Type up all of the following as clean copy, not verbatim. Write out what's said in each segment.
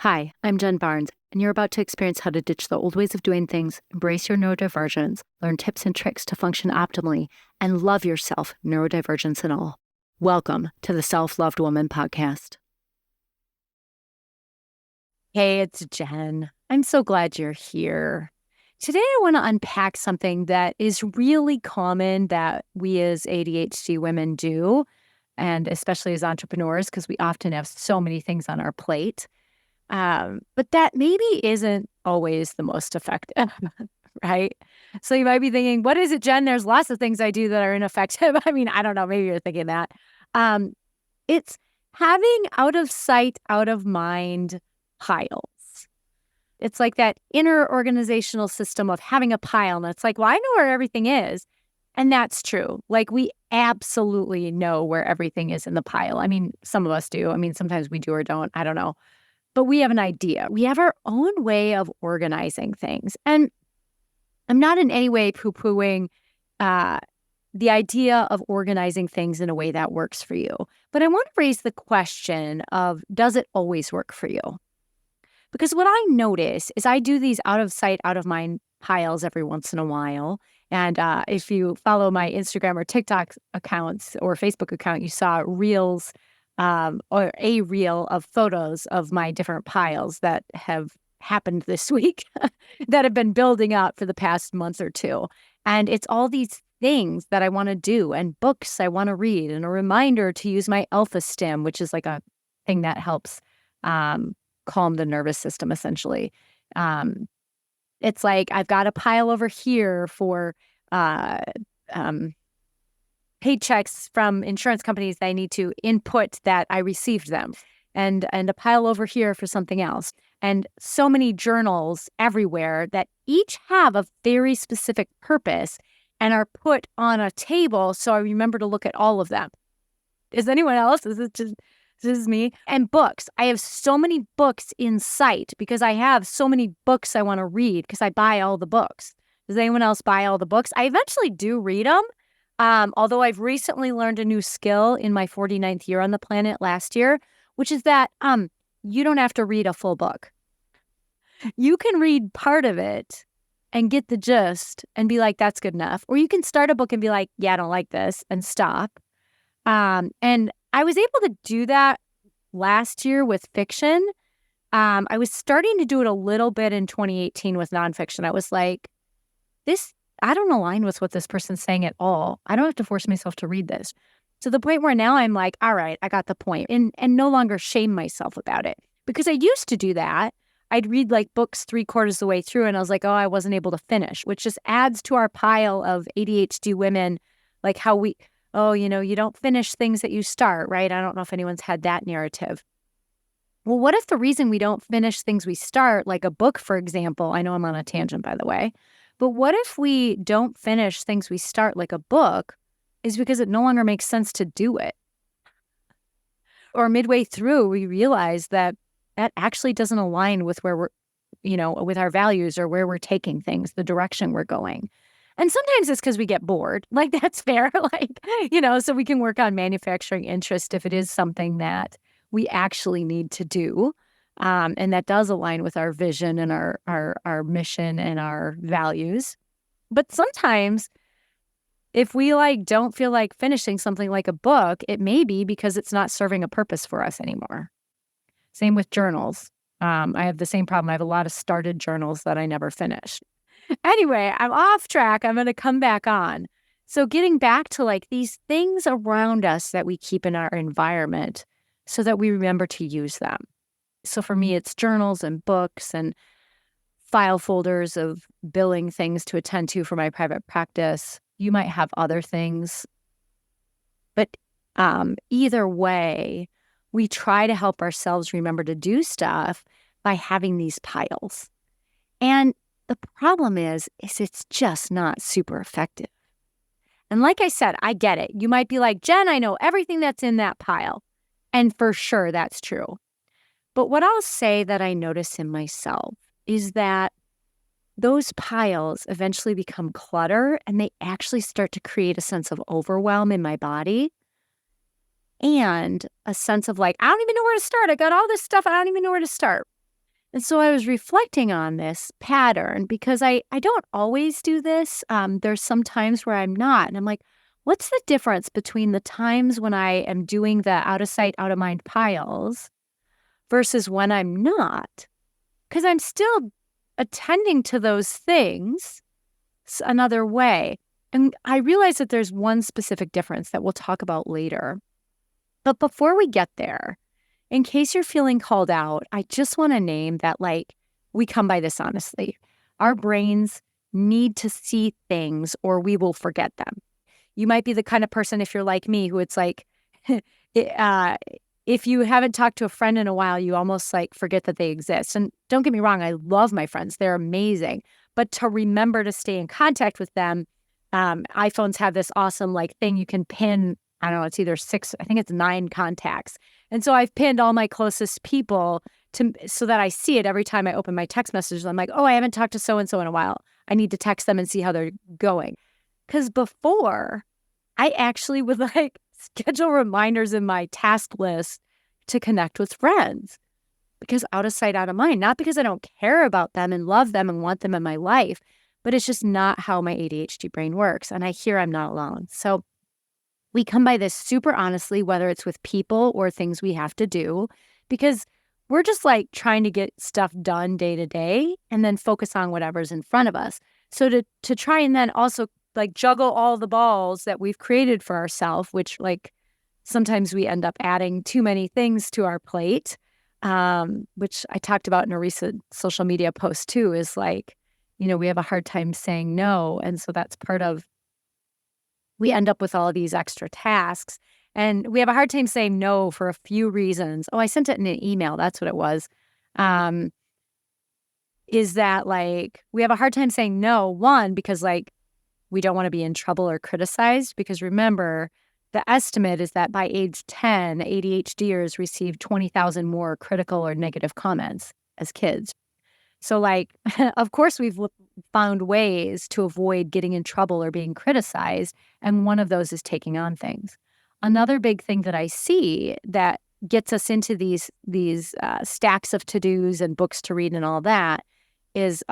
Hi, I'm Jen Barnes, and you're about to experience how to ditch the old ways of doing things, embrace your neurodivergence, learn tips and tricks to function optimally, and love yourself, neurodivergence and all. Welcome to the Self-Loved Woman podcast. Hey, it's Jen. I'm so glad you're here. Today, I want to unpack something that is really common that we as ADHD women do, and especially as entrepreneurs, because we often have so many things on our plate. But that maybe isn't always the most effective, right? So you might be thinking, what is it, Jen? There's lots of things I do that are ineffective. I mean, I don't know. Maybe you're thinking that. It's having out of sight, out of mind piles. It's like that inner organizational system of having a pile. And it's like, well, I know where everything is. And that's true. Like, we absolutely know where everything is in the pile. I mean, some of us do. I mean, sometimes we do or don't. I don't know. But we have an idea. We have our own way of organizing things. And I'm not in any way poo-pooing the idea of organizing things in a way that works for you. But I want to raise the question of, does it always work for you? Because what I notice is I do these out of sight, out of mind piles every once in a while. And if you follow my Instagram or TikTok accounts or Facebook account, you saw reels or a reel of photos of my different piles that have happened this week that have been building up for the past month or two. And it's all these things that I want to do and books I want to read and a reminder to use my alpha stim, which is like a thing that helps calm the nervous system, essentially. It's like I've got a pile over here for paychecks from insurance companies that I need to input that I received them, and a pile over here for something else. And so many journals everywhere that each have a very specific purpose and are put on a table so I remember to look at all of them. Is anyone else? Is it just this is me? And books. I have so many books in sight because I have so many books I want to read because I buy all the books. Does anyone else buy all the books? I eventually do read them. Although I've recently learned a new skill in my 49th year on the planet last year, which is that you don't have to read a full book. You can read part of it and get the gist and be like, that's good enough. Or you can start a book and be like, yeah, I don't like this, and stop. And I was able to do that last year with fiction. I was starting to do it a little bit in 2018 with nonfiction. I was like, I don't align with what this person's saying at all. I don't have to force myself to read this. To the point where now I'm like, all right, I got the point, and no longer shame myself about it. Because I used to do that. I'd read like books 3/4 of the way through and I was like, oh, I wasn't able to finish, which just adds to our pile of ADHD women, like how you don't finish things that you start, right? I don't know if anyone's had that narrative. Well, what if the reason we don't finish things we start, like a book, for example, I know I'm on a tangent, by the way, but what if we don't finish things we start, like a book, is because it no longer makes sense to do it? Or midway through, we realize that actually doesn't align with where we're, with our values or where we're taking things, the direction we're going. And sometimes it's because we get bored. Like, that's fair. So we can work on manufacturing interest if it is something that we actually need to do. And that does align with our vision and our mission and our values. But sometimes if we don't feel like finishing something like a book, it may be because it's not serving a purpose for us anymore. Same with journals. I have the same problem. I have a lot of started journals that I never finished. Anyway, I'm off track. I'm going to come back on. So getting back to these things around us that we keep in our environment so that we remember to use them. So for me, it's journals and books and file folders of billing things to attend to for my private practice. You might have other things. But either way, we try to help ourselves remember to do stuff by having these piles. And the problem is it's just not super effective. And like I said, I get it. You might be like, Jen, I know everything that's in that pile. And for sure, that's true. But what I'll say that I notice in myself is that those piles eventually become clutter and they actually start to create a sense of overwhelm in my body and a sense of I don't even know where to start. I got all this stuff. I don't even know where to start. And so I was reflecting on this pattern because I don't always do this. There's some times where I'm not. And I'm like, what's the difference between the times when I am doing the out of sight, out of mind piles versus when I'm not? Because I'm still attending to those things another way. And I realize that there's one specific difference that we'll talk about later. But before we get there, in case you're feeling called out, I just want to name that, like, we come by this honestly. Our brains need to see things or we will forget them. You might be the kind of person, if you're like me, who it's like, if you haven't talked to a friend in a while, you almost like forget that they exist. And don't get me wrong, I love my friends. They're amazing. But to remember to stay in contact with them, iPhones have this awesome like thing you can pin. I don't know, it's either 6, I think it's 9 contacts. And so I've pinned all my closest people so that I see it every time I open my text messages. I'm like, oh, I haven't talked to so-and-so in a while. I need to text them and see how they're going. Because before, I actually would like schedule reminders in my task list to connect with friends. Because out of sight, out of mind. Not because I don't care about them and love them and want them in my life, but it's just not how my ADHD brain works. And I hear I'm not alone. So we come by this super honestly, whether it's with people or things we have to do, because we're just like trying to get stuff done day to day and then focus on whatever's in front of us. So to try and then also like juggle all the balls that we've created for ourselves, which like sometimes we end up adding too many things to our plate, which I talked about in a recent social media post too, is like, we have a hard time saying no. And so that's part of, we end up with all of these extra tasks and we have a hard time saying no for a few reasons. Oh, I sent it in an email. That's what it was. Is that like, we have a hard time saying no, one, because like, we don't want to be in trouble or criticized, because remember, the estimate is that by age 10, ADHDers receive 20,000 more critical or negative comments as kids. So like, of course, we've found ways to avoid getting in trouble or being criticized. And one of those is taking on things. Another big thing that I see that gets us into these stacks of to-dos and books to read and all that is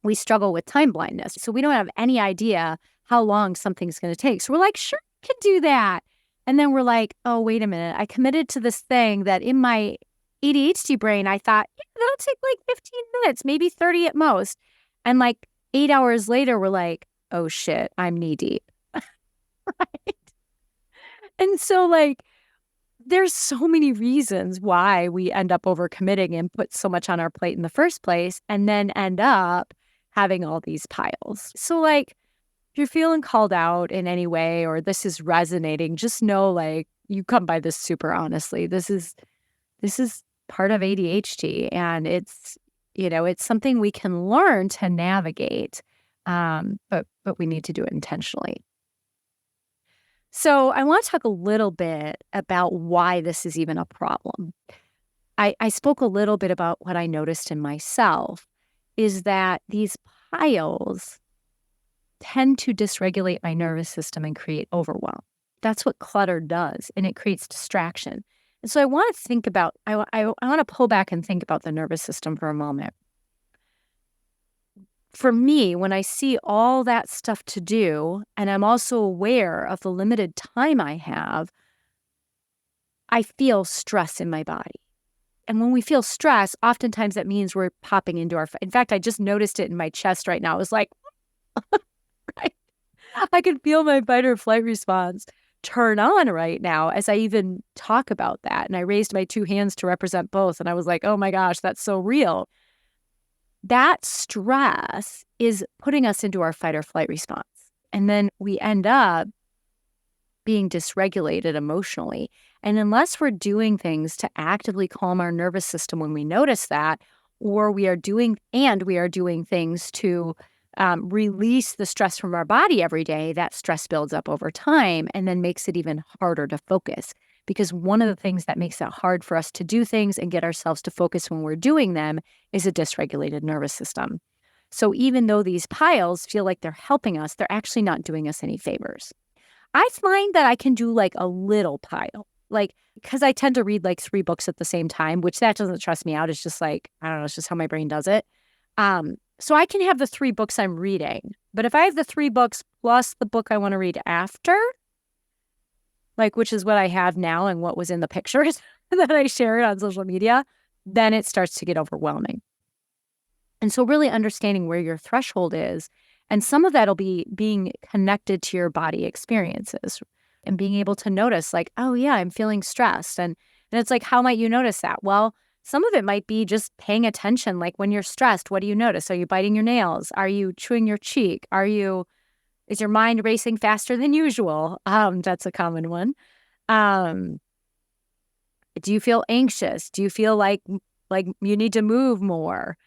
we struggle with time blindness. So we don't have any idea how long something's going to take. So we're like, sure, I can do that. And then we're like, oh, wait a minute. I committed to this thing that in my ADHD brain, I thought, yeah, that'll take like 15 minutes, maybe 30 at most. And like 8 hours later, we're like, oh shit, I'm knee deep. Right? And so like, there's so many reasons why we end up overcommitting and put so much on our plate in the first place and then end up having all these piles. So like, if you're feeling called out in any way or this is resonating, just know like you come by this super honestly. This is part of ADHD and it's something we can learn to navigate, but we need to do it intentionally. So I want to talk a little bit about why this is even a problem. I spoke a little bit about what I noticed in myself is that these piles tend to dysregulate my nervous system and create overwhelm. That's what clutter does, and it creates distraction. And so I want to think about, I want to pull back and think about the nervous system for a moment. For me, when I see all that stuff to do, and I'm also aware of the limited time I have, I feel stress in my body. And when we feel stress, oftentimes that means we're popping into in fact, I just noticed it in my chest right now. It was like, right? I could feel my fight or flight response turn on right now as I even talk about that. And I raised my 2 hands to represent both. And I was like, oh my gosh, that's so real. That stress is putting us into our fight or flight response. And then we end up being dysregulated emotionally. And unless we're doing things to actively calm our nervous system when we notice that, or we are doing things to release the stress from our body every day, that stress builds up over time and then makes it even harder to focus. Because one of the things that makes it hard for us to do things and get ourselves to focus when we're doing them is a dysregulated nervous system. So even though these piles feel like they're helping us, they're actually not doing us any favors. I find that I can do like a little pile. like, because I tend to read like 3 books at the same time, which that doesn't stress me out. It's just like, I don't know, it's just how my brain does it. So I can have the 3 books I'm reading, but if I have the 3 books plus the book I want to read after, like, which is what I have now and what was in the pictures that I shared on social media, then it starts to get overwhelming. And so really understanding where your threshold is, and some of that'll be being connected to your body experiences and being able to notice like, oh yeah, I'm feeling stressed. And it's like, how might you notice that? Well, some of it might be just paying attention. Like when you're stressed, what do you notice? Are you biting your nails? Are you chewing your cheek? Is your mind racing faster than usual? That's a common one. Do you feel anxious? Do you feel like you need to move more?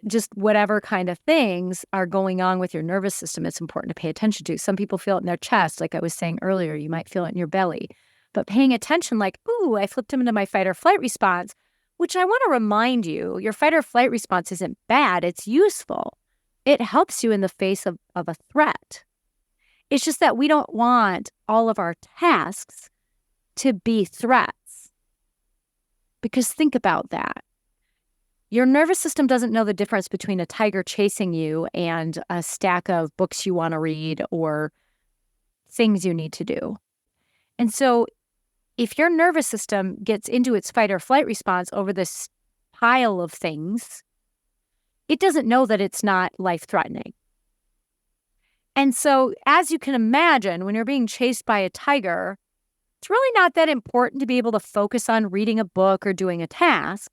Just whatever kind of things are going on with your nervous system, it's important to pay attention to. Some people feel it in their chest, like I was saying earlier. You might feel it in your belly. But paying attention like, ooh, I flipped into my fight or flight response, which I want to remind you, your fight or flight response isn't bad. It's useful. It helps you in the face of a threat. It's just that we don't want all of our tasks to be threats. Because think about that. Your nervous system doesn't know the difference between a tiger chasing you and a stack of books you want to read or things you need to do. And so if your nervous system gets into its fight or flight response over this pile of things, it doesn't know that it's not life-threatening. And so as you can imagine, when you're being chased by a tiger, it's really not that important to be able to focus on reading a book or doing a task,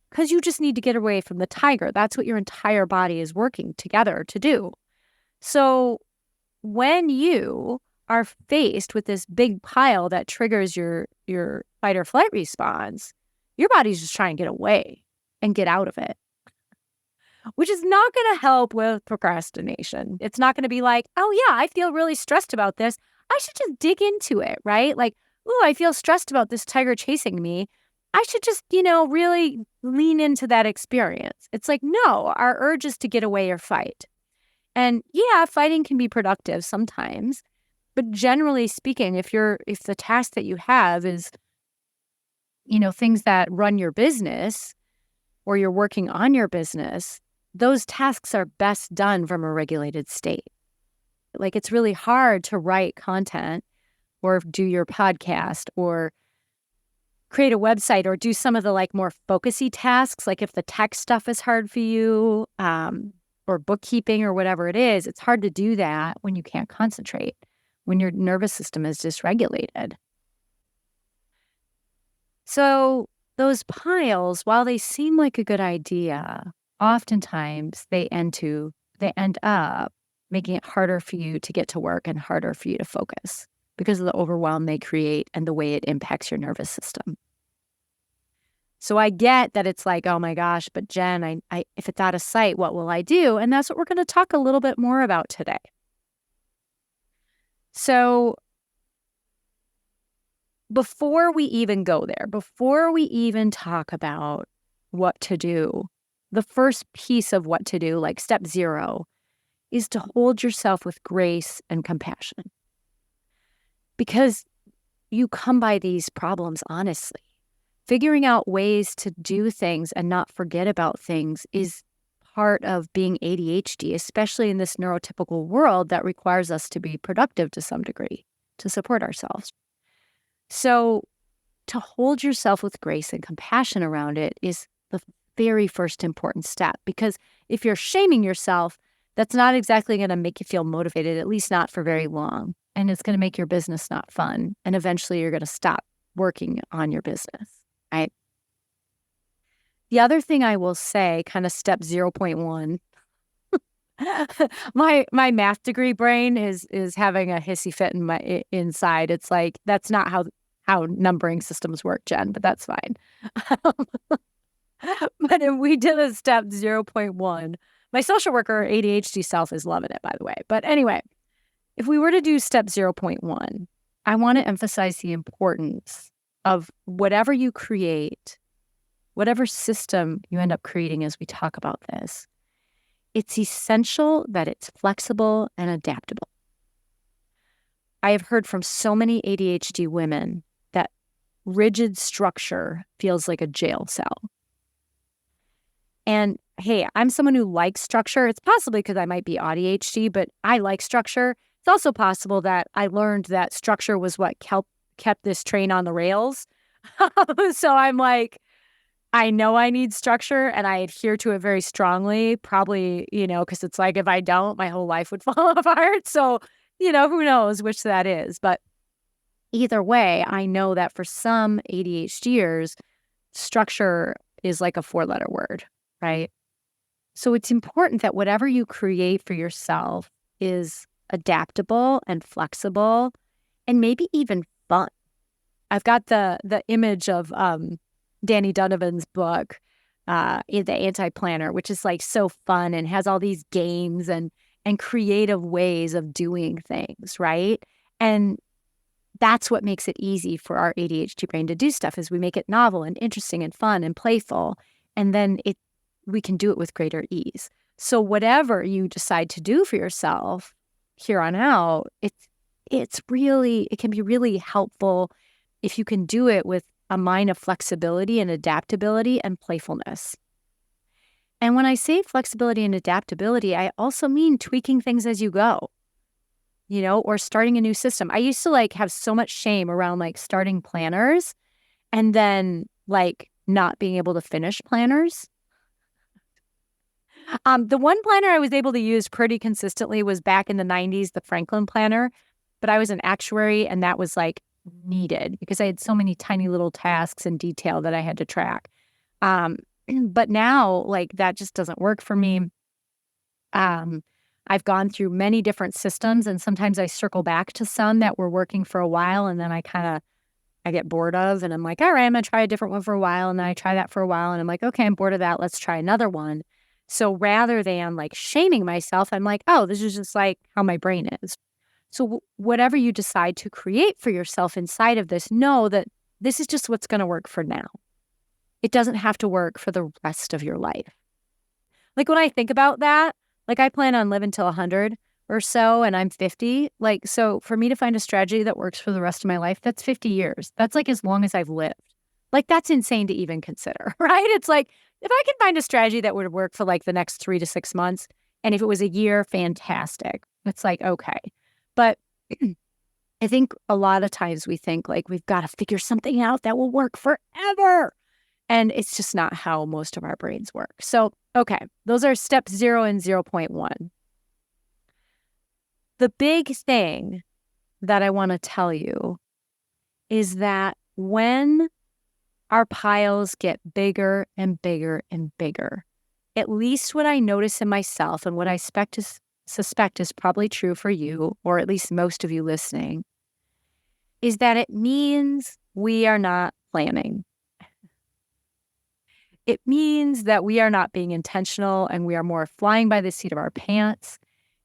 because you just need to get away from the tiger. That's what your entire body is working together to do. So when you are faced with this big pile that triggers your fight or flight response, your body's just trying to get away and get out of it, which is not going to help with procrastination. It's not going to be like, oh yeah, I feel really stressed about this. I should just dig into it, right? Like, oh, I feel stressed about this tiger chasing me. I should just, really lean into that experience. It's like, no, our urge is to get away or fight. And yeah, fighting can be productive sometimes. But generally speaking, if the task that you have is, things that run your business or you're working on your business, those tasks are best done from a regulated state. Like it's really hard to write content or do your podcast or create a website or do some of the like more focusy tasks. Like if the tech stuff is hard for you or bookkeeping or whatever it is, it's hard to do that when you can't concentrate, when your nervous system is dysregulated. So those piles, while they seem like a good idea, oftentimes they end up making it harder for you to get to work and harder for you to focus because of the overwhelm they create and the way it impacts your nervous system. So I get that it's like, oh my gosh, but Jen, I if it's out of sight, what will I do? And that's what we're going to talk a little bit more about today. So before we even go there, before we even talk about what to do, the first piece of what to do, like step 0, is to hold yourself with grace and compassion. Because you come by these problems honestly. Figuring out ways to do things and not forget about things is part of being ADHD, especially in this neurotypical world that requires us to be productive to some degree to support ourselves. So to hold yourself with grace and compassion around it is the very first important step, because if you're shaming yourself, that's not exactly going to make you feel motivated, at least not for very long. And it's going to make your business not fun. And eventually you're going to stop working on your business, right? The other thing I will say, kind of step 0.1, my math degree brain is having a hissy fit in my inside. It's like, that's not how numbering systems work, Jen, but that's fine. But if we did a step 0.1, my social worker ADHD self is loving it, by the way. But anyway, if we were to do step 0.1, I want to emphasize the importance of whatever you create, whatever system you end up creating as we talk about this. It's essential that it's flexible and adaptable. I have heard from so many ADHD women that rigid structure feels like a jail cell. And hey, I'm someone who likes structure. It's possibly because I might be ADHD, but I like structure. It's also possible that I learned that structure was what kept this train on the rails. So I'm like, I know I need structure and I adhere to it very strongly, probably, because it's like if I don't, my whole life would fall apart. So, who knows which that is. But either way, I know that for some ADHDers, structure is like a 4-letter word, right? So it's important that whatever you create for yourself is adaptable and flexible and maybe even fun. I've got the image of Danny Donovan's book, The Anti-Planner, which is like so fun and has all these games and creative ways of doing things, right? And that's what makes it easy for our ADHD brain to do stuff is we make it novel and interesting and fun and playful. And then we can do it with greater ease. So whatever you decide to do for yourself here on out, it can be really helpful if you can do it with a mind of flexibility and adaptability and playfulness. And when I say flexibility and adaptability, I also mean tweaking things as you go, or starting a new system. I used to have so much shame around starting planners and then not being able to finish planners. The one planner I was able to use pretty consistently was back in the 90s, the Franklin planner, but I was an actuary and that was needed because I had so many tiny little tasks and detail that I had to track. But now that just doesn't work for me. I've gone through many different systems and sometimes I circle back to some that were working for a while and then I get bored of and I'm like, all right, I'm going to try a different one for a while. And then I try that for a while and I'm like, okay, I'm bored of that. Let's try another one. So rather than shaming myself, I'm like, oh, this is just how my brain is. So whatever you decide to create for yourself inside of this, know that this is just what's going to work for now. It doesn't have to work for the rest of your life. When I think about that, I plan on living till 100 or so, and I'm 50. So for me to find a strategy that works for the rest of my life, that's 50 years. That's as long as I've lived. That's insane to even consider, right? It's if I can find a strategy that would work for the next 3 to 6 months, and if it was a year, fantastic. It's okay. But I think a lot of times we think we've got to figure something out that will work forever. And it's just not how most of our brains work. So, okay, those are step 0 and 0.1. The big thing that I want to tell you is that when our piles get bigger and bigger and bigger, at least what I notice in myself and what I suspect is probably true for you, or at least most of you listening, is that it means we are not planning. It means that we are not being intentional and we are more flying by the seat of our pants.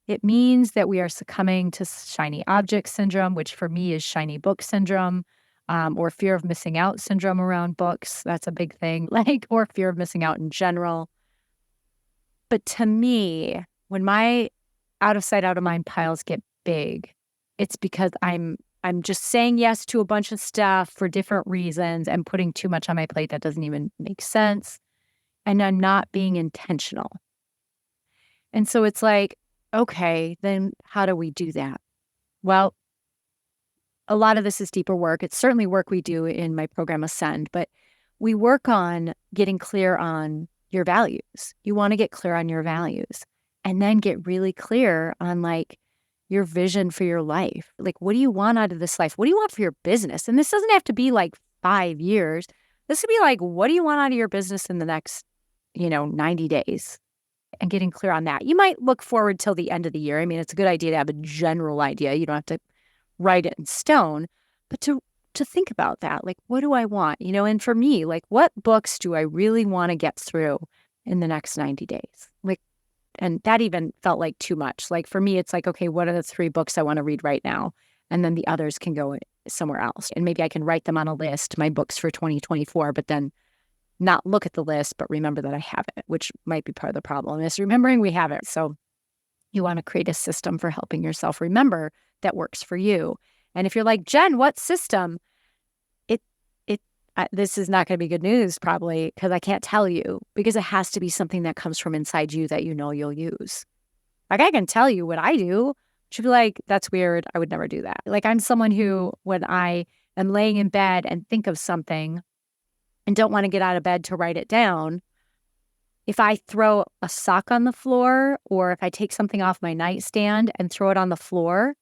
It means that we are succumbing to shiny object syndrome, which for me is shiny book syndrome, or fear of missing out syndrome around books. That's a big thing, or fear of missing out in general. But to me, when my out of sight, out of mind piles get big, it's because I'm just saying yes to a bunch of stuff for different reasons and putting too much on my plate that doesn't even make sense. And I'm not being intentional. And so it's okay, then how do we do that? Well, a lot of this is deeper work. It's certainly work we do in my program Ascend, but we work on getting clear on your values. You want to get clear on your values and then get really clear on your vision for your life. What do you want out of this life? What do you want for your business? And this doesn't have to be 5 years. This would be what do you want out of your business in the next, 90 days? And getting clear on that. You might look forward till the end of the year. I mean, it's a good idea to have a general idea. You don't have to write it in stone, but to think about that. What do I want? And for me, what books do I really want to get through in the next 90 days? And that even felt too much. For me, it's okay, what are the 3 books I want to read right now? And then the others can go somewhere else. And maybe I can write them on a list, my books for 2024, but then not look at the list, but remember that I have it, which might be part of the problem is remembering we have it. So you want to create a system for helping yourself remember that works for you. And if you're like, Jen, what system? This is not going to be good news probably, because I can't tell you, because it has to be something that comes from inside you that you know you'll use. Like, I can tell you what I do. She'd be like, that's weird. I would never do that. Like, I'm someone who, when I am laying in bed and think of something and don't want to get out of bed to write it down, if I throw a sock on the floor, or if I take something off my nightstand and throw it on the floor,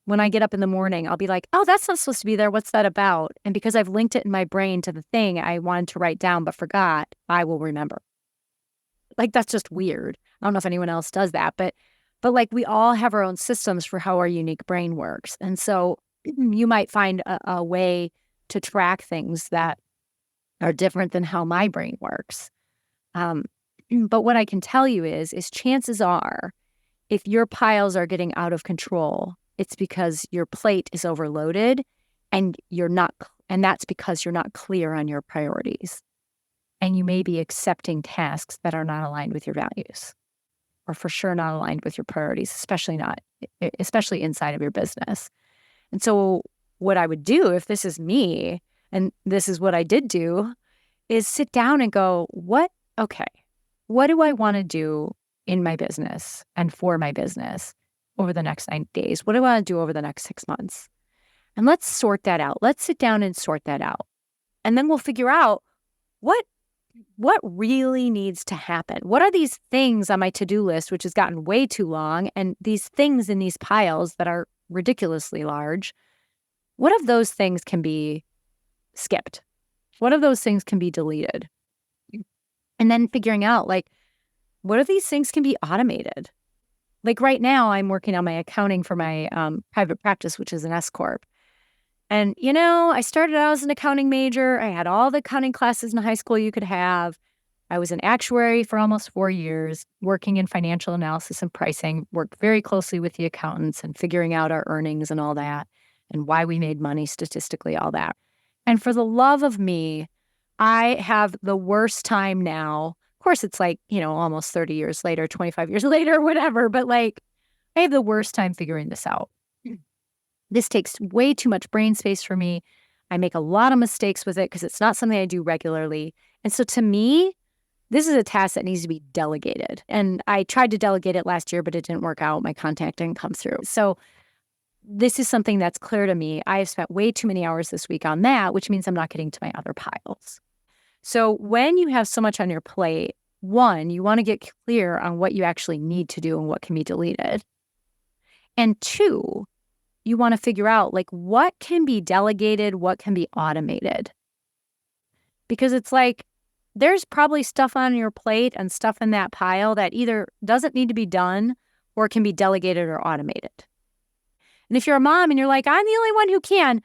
when I get up in the morning, I'll be like, oh, that's not supposed to be there. What's that about? And because I've linked it in my brain to the thing I wanted to write down but forgot, I will remember. Like, that's just weird. I don't know if anyone else does that, but like, we all have our own systems for how our unique brain works. And so you might find a way to track things that are different than how my brain works. But what I can tell you is chances are, if your piles are getting out of control, it's because your plate is overloaded, and that's because you're not clear on your priorities. And you may be accepting tasks that are not aligned with your values, or for sure not aligned with your priorities, especially inside of your business. And so what I would do, if this is me, and this is what I did do, is sit down and go, what do I want to do in my business and for my business over the next 90 days? What do I want to do over the next 6 months? And let's sort that out. Let's sit down and sort that out. And then we'll figure out what really needs to happen. What are these things on my to-do list, which has gotten way too long, and these things in these piles that are ridiculously large? What of those things can be skipped? What of those things can be deleted? And then figuring out, like, what of these things can be automated? Like, right now, I'm working on my accounting for my private practice, which is an S Corp. And, I started out as an accounting major. I had all the accounting classes in high school you could have. I was an actuary for almost 4 years, working in financial analysis and pricing, worked very closely with the accountants and figuring out our earnings and all that, and why we made money statistically, all that. And for the love of me, I have the worst time now. Of course, it's like, almost 30 years later, 25 years later, whatever. But like, I have the worst time figuring this out. This takes way too much brain space for me. I make a lot of mistakes with it because it's not something I do regularly. And so to me, this is a task that needs to be delegated. And I tried to delegate it last year, but it didn't work out. My contact didn't come through. So this is something that's clear to me. I have spent way too many hours this week on that, which means I'm not getting to my other piles. So when you have so much on your plate, one, you want to get clear on what you actually need to do and what can be deleted. And two, you want to figure out, like, what can be delegated, what can be automated. Because it's like, there's probably stuff on your plate and stuff in that pile that either doesn't need to be done or can be delegated or automated. And if you're a mom and you're like, I'm the only one who can,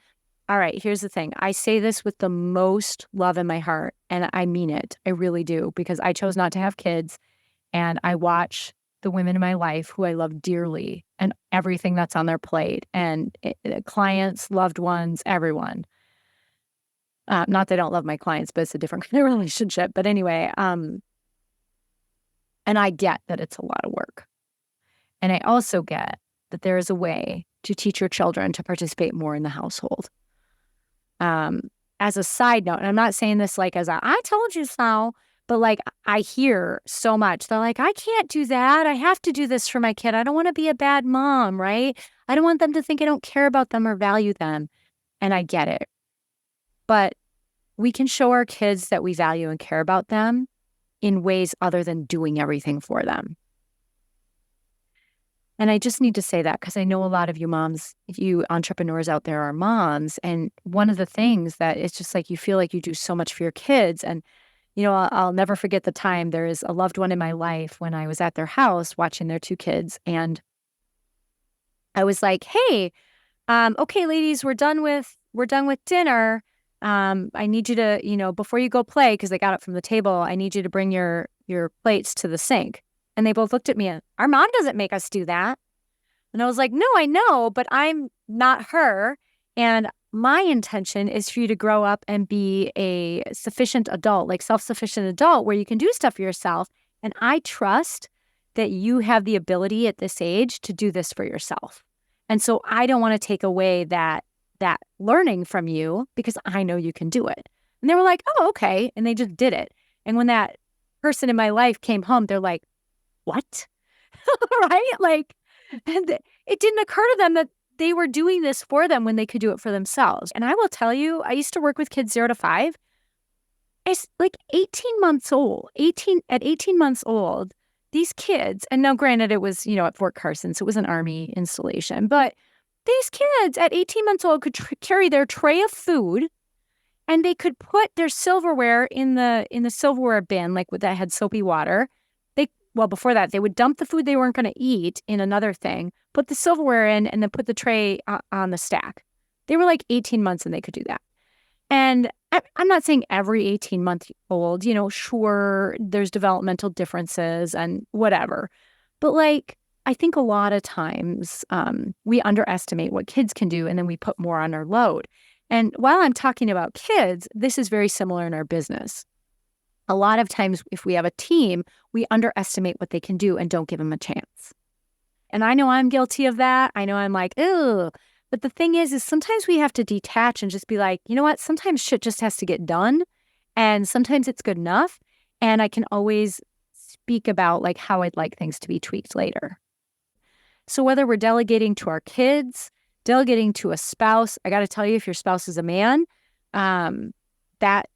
all right, here's the thing. I say this with the most love in my heart, and I mean it. I really do, because I chose not to have kids, and I watch the women in my life who I love dearly and everything that's on their plate, and clients, loved ones, everyone. Not that I don't love my clients, but it's a different kind of relationship. But anyway, and I get that it's a lot of work. And I also get that there is a way to teach your children to participate more in the household. As a side note, and I'm not saying this like as I told you so, but like, I hear so much. They're like, I can't do that. I have to do this for my kid. I don't want to be a bad mom, right? I don't want them to think I don't care about them or value them. And I get it. But we can show our kids that we value and care about them in ways other than doing everything for them. And I just need to say that because I know a lot of you moms, you entrepreneurs out there are moms. And one of the things that it's just like, you feel like you do so much for your kids. And, I'll never forget the time there is a loved one in my life when I was at their house watching their 2 kids. And I was like, hey, okay, ladies, we're done with dinner. I need you to, before you go play, because they got it from the table, I need you to bring your plates to the sink. And they both looked at me and, our mom doesn't make us do that. And I was like, no, I know, but I'm not her. And my intention is for you to grow up and be a sufficient adult, like self-sufficient adult, where you can do stuff for yourself. And I trust that you have the ability at this age to do this for yourself. And so I don't want to take away that learning from you because I know you can do it. And they were like, oh, okay. And they just did it. And when that person in my life came home, they're like, what? Right? Like, and it didn't occur to them that they were doing this for them when they could do it for themselves. And I will tell you, I used to work with kids 0 to 5. It's like 18 months old, at 18 months old, these kids, and now granted it was, at Fort Carson, so it was an Army installation, but these kids at 18 months old could carry their tray of food and they could put their silverware in the silverware bin, like that had soapy water. Before that, they would dump the food they weren't going to eat in another thing, put the silverware in, and then put the tray on the stack. They were like 18 months and they could do that. And I'm not saying every 18-month-old, sure, there's developmental differences and whatever. But I think a lot of times we underestimate what kids can do and then we put more on our load. And while I'm talking about kids, this is very similar in our business. A lot of times if we have a team, we underestimate what they can do and don't give them a chance. And I know I'm guilty of that. I know I'm like, ew. But the thing is sometimes we have to detach and just be like, you know what? Sometimes shit just has to get done. And sometimes it's good enough. And I can always speak about how I'd like things to be tweaked later. So whether we're delegating to our kids, delegating to a spouse, I got to tell you, if your spouse is a man, that's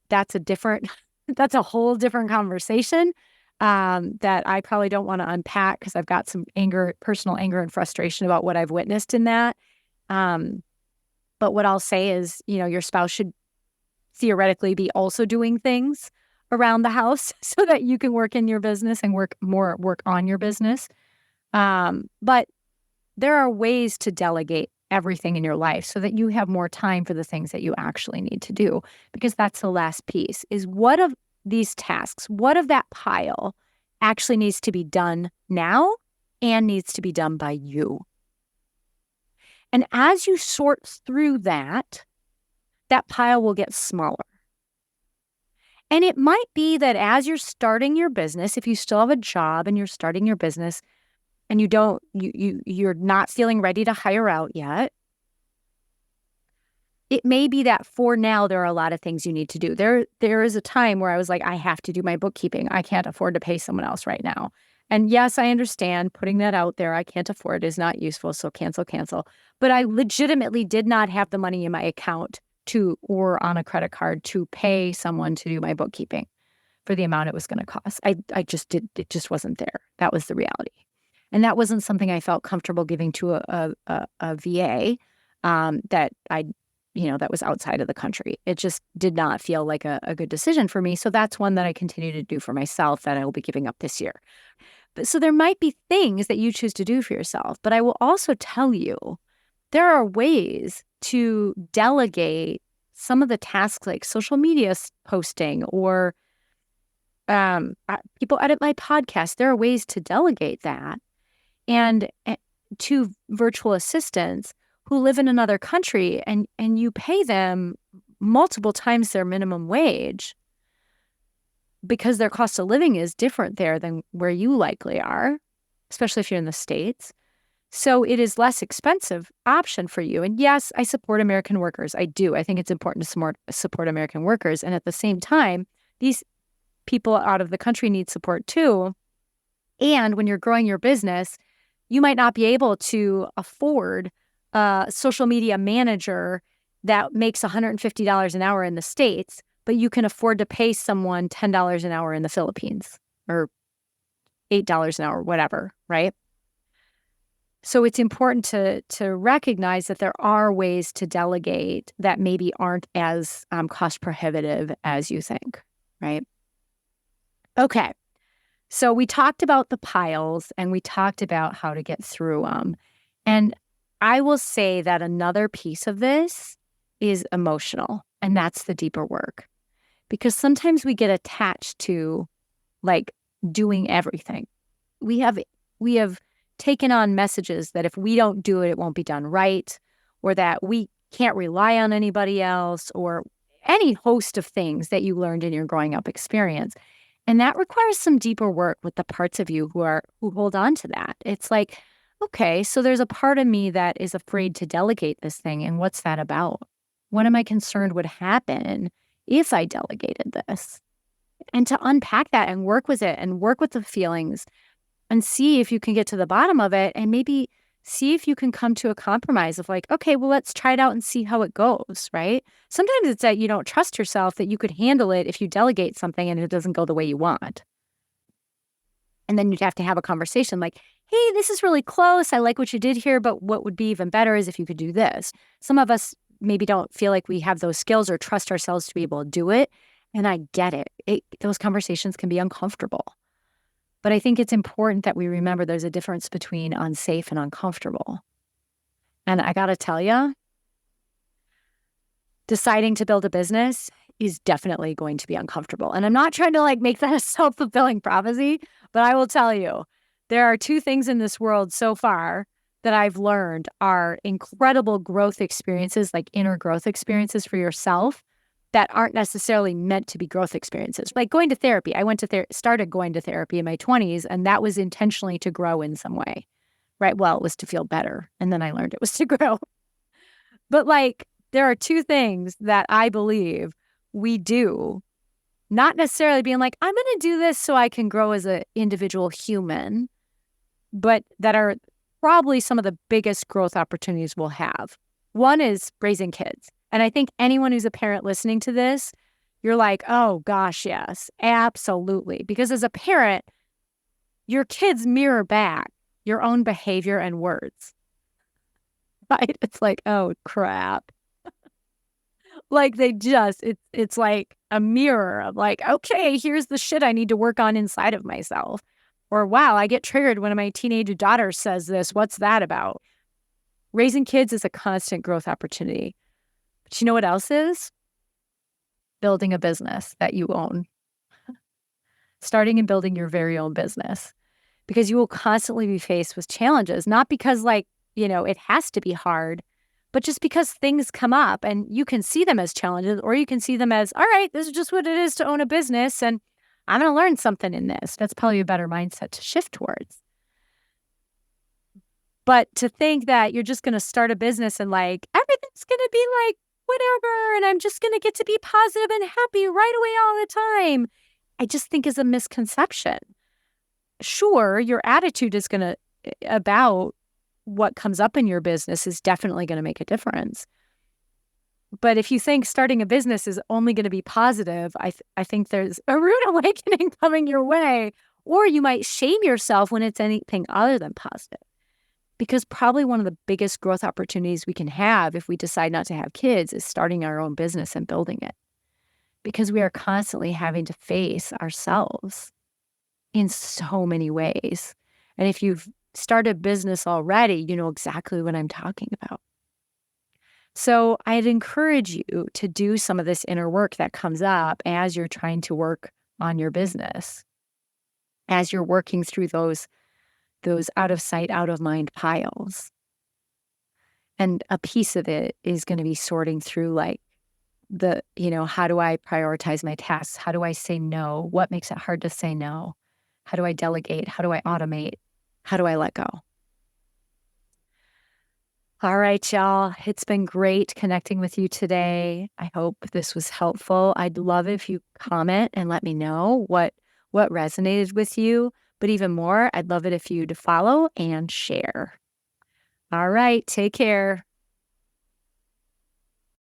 that's a whole different conversation that I probably don't want to unpack because I've got some personal anger and frustration about what I've witnessed in that. But what I'll say is, your spouse should theoretically be also doing things around the house so that you can work in your business and work on your business. But there are ways to delegate everything in your life so that you have more time for the things that you actually need to do, because that's the last piece is what of these tasks, what of that pile actually needs to be done now and needs to be done by you. And as you sort through that pile will get smaller. And it might be that as you're starting your business, if you still have a job and you're starting your business and you're not feeling ready to hire out yet, it may be that for now, there are a lot of things you need to do. There is a time where I was like, I have to do my bookkeeping. I can't afford to pay someone else right now. And yes, I understand putting that out there. I can't afford is not useful. So cancel. But I legitimately did not have the money in my account or on a credit card to pay someone to do my bookkeeping for the amount it was going to cost. It just wasn't there. That was the reality. And that wasn't something I felt comfortable giving to a VA that that was outside of the country. It just did not feel like a good decision for me. So that's one that I continue to do for myself that I will be giving up this year. So there might be things that you choose to do for yourself, but I will also tell you there are ways to delegate some of the tasks like social media posting or people edit my podcast. There are ways to delegate that and to virtual assistants who live in another country and you pay them multiple times their minimum wage because their cost of living is different there than where you likely are, especially if you're in the States. So it is less expensive option for you. And yes, I support American workers. I do. I think it's important to support American workers. And at the same time, these people out of the country need support too. And when you're growing your business, you might not be able to afford a social media manager that makes $150 an hour in the States, but you can afford to pay someone $10 an hour in the Philippines or $8 an hour, whatever, right? So it's important to recognize that there are ways to delegate that maybe aren't as cost prohibitive as you think, right? Okay. So we talked about the piles and we talked about how to get through them. And I will say that another piece of this is emotional, and that's the deeper work. Because sometimes we get attached to doing everything. We have taken on messages that if we don't do it, it won't be done right, or that we can't rely on anybody else, or any host of things that you learned in your growing up experience. And that requires some deeper work with the parts of you who hold on to that. It's like, okay, so there's a part of me that is afraid to delegate this thing. And what's that about? What am I concerned would happen if I delegated this? And to unpack that and work with it and work with the feelings and see if you can get to the bottom of it and maybe see if you can come to a compromise of like, okay, well, let's try it out and see how it goes, right? Sometimes it's that you don't trust yourself that you could handle it if you delegate something and it doesn't go the way you want. And then you'd have to have a conversation like, hey, this is really close. I like what you did here, but what would be even better is if you could do this. Some of us maybe don't feel like we have those skills or trust ourselves to be able to do it. And I get it. Those conversations can be uncomfortable. But I think it's important that we remember there's a difference between unsafe and uncomfortable. And I got to tell you, deciding to build a business is definitely going to be uncomfortable. And I'm not trying to like make that a self-fulfilling prophecy, but I will tell you, there are two things in this world so far that I've learned are incredible growth experiences, like inner growth experiences for yourself that aren't necessarily meant to be growth experiences. Like going to therapy. I started going to therapy in my 20s, and that was intentionally to grow in some way, right? Well, it was to feel better. And then I learned it was to grow. But like, there are two things that I believe we do, not necessarily being like, I'm going to do this so I can grow as an individual human, but that are probably some of the biggest growth opportunities we'll have. One is raising kids. And I think anyone who's a parent listening to this, you're like, oh gosh, yes, absolutely. Because as a parent, your kids mirror back your own behavior and words, right? It's like, oh crap. Like it's like a mirror of like, okay, here's the shit I need to work on inside of myself. Or wow, I get triggered when my teenage daughter says this. What's that about? Raising kids is a constant growth opportunity. But you know what else is? Building a business that you own. Starting and building your very own business. Because you will constantly be faced with challenges, not because like, it has to be hard, but just because things come up and you can see them as challenges, or you can see them as, all right, this is just what it is to own a business and I'm going to learn something in this. That's probably a better mindset to shift towards. But to think that you're just going to start a business and like, everything's going to be like, whatever, and I'm just going to get to be positive and happy right away all the time, I just think is a misconception. Sure, your attitude is going to, about what comes up in your business is definitely going to make a difference. But if you think starting a business is only going to be positive, I think there's a rude awakening coming your way, or you might shame yourself when it's anything other than positive. Because probably one of the biggest growth opportunities we can have if we decide not to have kids is starting our own business and building it. Because we are constantly having to face ourselves in so many ways. And if you've started a business already, you know exactly what I'm talking about. So I'd encourage you to do some of this inner work that comes up as you're trying to work on your business, as you're working through those out of sight, out of mind piles. And a piece of it is going to be sorting through like how do I prioritize my tasks? How do I say no? What makes it hard to say no? How do I delegate? How do I automate? How do I let go? All right, y'all. It's been great connecting with you today. I hope this was helpful. I'd love if you comment and let me know what resonated with you. But even more, I'd love it if you'd follow and share. All right, take care.